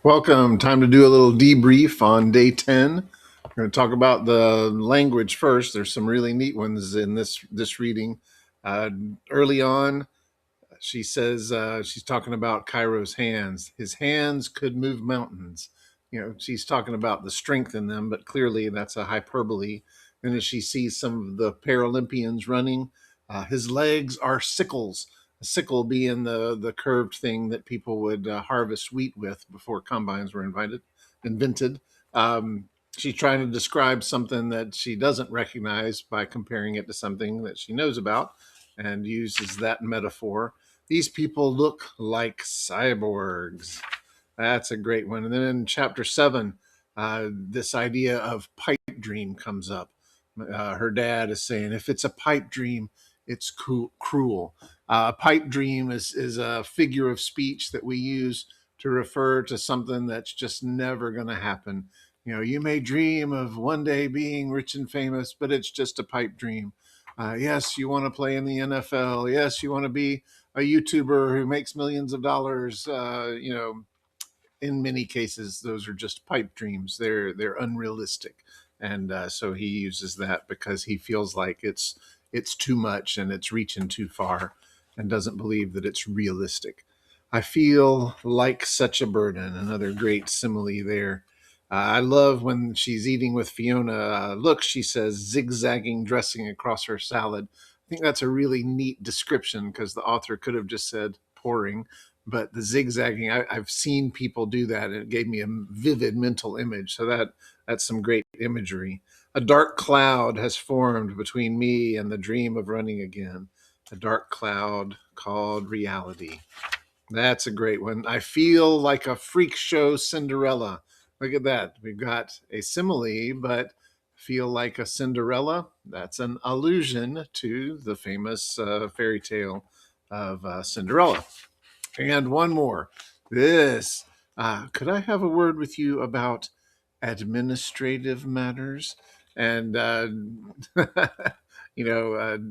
Welcome. Time to do a little debrief on day 10. We're going to talk about the language first. There's some really neat ones in this reading. Uh, Early on, she says she's talking about Cairo's hands. His hands could move mountains. She's talking about the strength in them, but clearly that's a hyperbole. And as she sees some of the Paralympians running, his legs are sickles. A sickle being the curved thing that people would harvest wheat with before combines were invented. Um, she's trying to describe something that she doesn't recognize by comparing it to something that she knows about, and uses that metaphor. These people look like cyborgs. That's a great one. And then in chapter 7, this idea of pipe dream comes up. Her dad is saying, if it's a pipe dream, it's cruel. A pipe dream is a figure of speech that we use to refer to something that's just never going to happen. You may dream of one day being rich and famous, but it's just a pipe dream. Yes, you want to play in the NFL. Yes, you want to be a YouTuber who makes millions of dollars. In many cases, those are just pipe dreams. They're unrealistic, and so he uses that because he feels like it's too much and it's reaching too far, and doesn't believe that it's realistic. I feel like such a burden. Another great simile there. I love when she's eating with Fiona. Look, she says, zigzagging dressing across her salad. I think that's a really neat description because the author could have just said pouring, but the zigzagging, I've seen people do that, and it gave me a vivid mental image. So that's some great imagery. A dark cloud has formed between me and the dream of running again. A dark cloud called reality. That's a great one. I feel like a freak show Cinderella. Look at that. We've got a simile, but feel like a Cinderella. That's an allusion to the famous fairy tale of Cinderella. And one more. This. Could I have a word with you about administrative matters? And,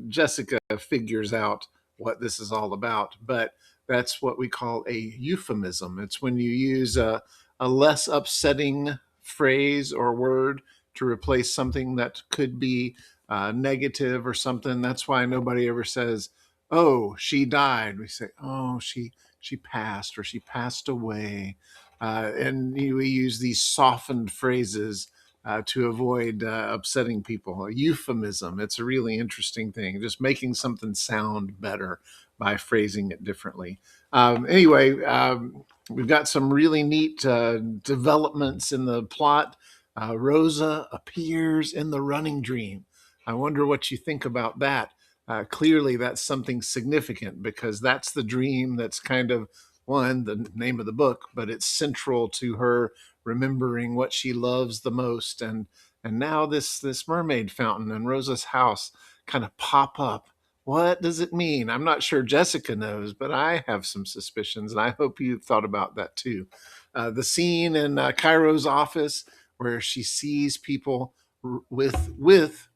Jessica figures out what this is all about, but that's what we call a euphemism. It's when you use a less upsetting phrase or word to replace something that could be negative or something. That's why nobody ever says, "Oh, she died." We say, "Oh, she passed," or "she passed away," and we use these softened phrases to avoid upsetting people. A euphemism. It's a really interesting thing, just making something sound better by phrasing it differently. Anyway, we've got some really neat developments in the plot. Rosa appears in the running dream. I wonder what you think about that. Clearly, that's something significant because that's the dream that's kind of one, the name of the book, but it's central to her remembering what she loves the most. And now this mermaid fountain and Rosa's house kind of pop up. What does it mean? I'm not sure Jessica knows, but I have some suspicions, and I hope you've thought about that too. The scene in Cairo's office where she sees people with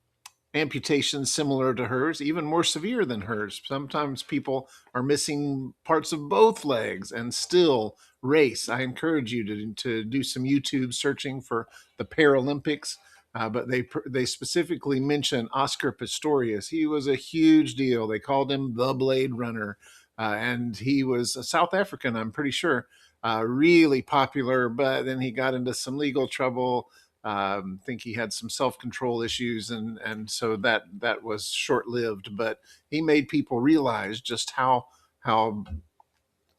amputations similar to hers, even more severe than hers. Sometimes people are missing parts of both legs and still race. I encourage you to do some YouTube searching for the Paralympics. But they specifically mention Oscar Pistorius. He was a huge deal. They called him the Blade Runner, and he was a South African, I'm pretty sure, really popular. But then he got into some legal trouble. Think he had some self-control issues, and so that was short-lived. But he made people realize just how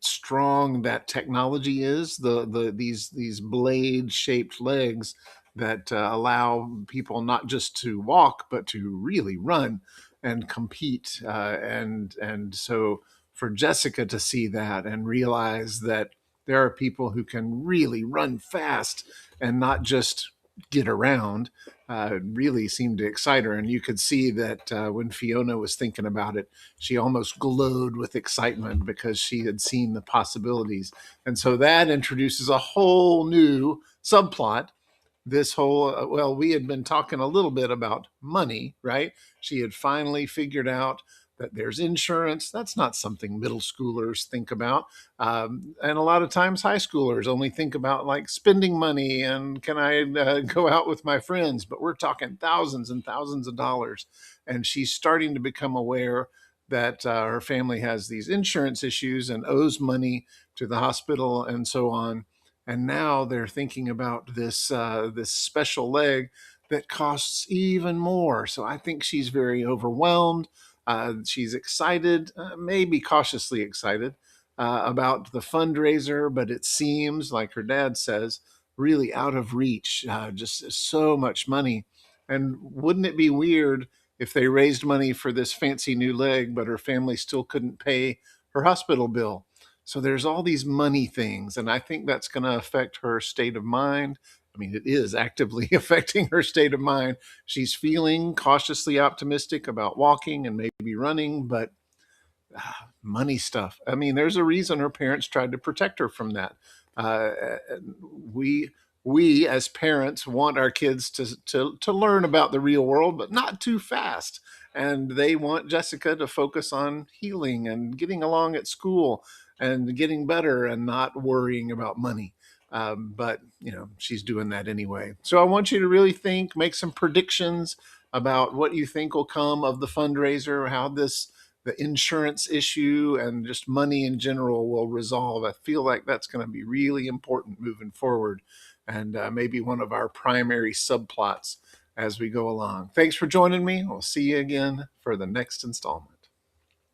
strong that technology is. These blade-shaped legs that allow people not just to walk but to really run and compete. And so for Jessica to see that and realize that there are people who can really run fast and not just get around, really seemed to excite her. And you could see that when Fiona was thinking about it, she almost glowed with excitement because she had seen the possibilities. And so that introduces a whole new subplot. This whole, well, we had been talking a little bit about money, right? She had finally figured out that there's insurance. That's not something middle schoolers think about. And a lot of times high schoolers only think about like spending money and can I go out with my friends, but we're talking thousands and thousands of dollars. And she's starting to become aware that her family has these insurance issues and owes money to the hospital and so on. And now they're thinking about this special leg that costs even more. So I think she's very overwhelmed. She's excited, maybe cautiously excited about the fundraiser, but it seems, like her dad says, really out of reach. Just so much money. And wouldn't it be weird if they raised money for this fancy new leg, but her family still couldn't pay her hospital bill? So there's all these money things, and I think that's going to affect her state of mind. I mean, it is actively affecting her state of mind. She's feeling cautiously optimistic about walking and maybe running, but money stuff. I mean, there's a reason her parents tried to protect her from that. Uh, we we as parents want our kids to learn about the real world, but not too fast. And they want Jessica to focus on healing and getting along at school and getting better and not worrying about money. But she's doing that anyway. So I want you to really think, make some predictions about what you think will come of the fundraiser, how the insurance issue and just money in general will resolve. I feel like that's going to be really important moving forward, and maybe one of our primary subplots as we go along. Thanks for joining me. We'll see you again for the next installment.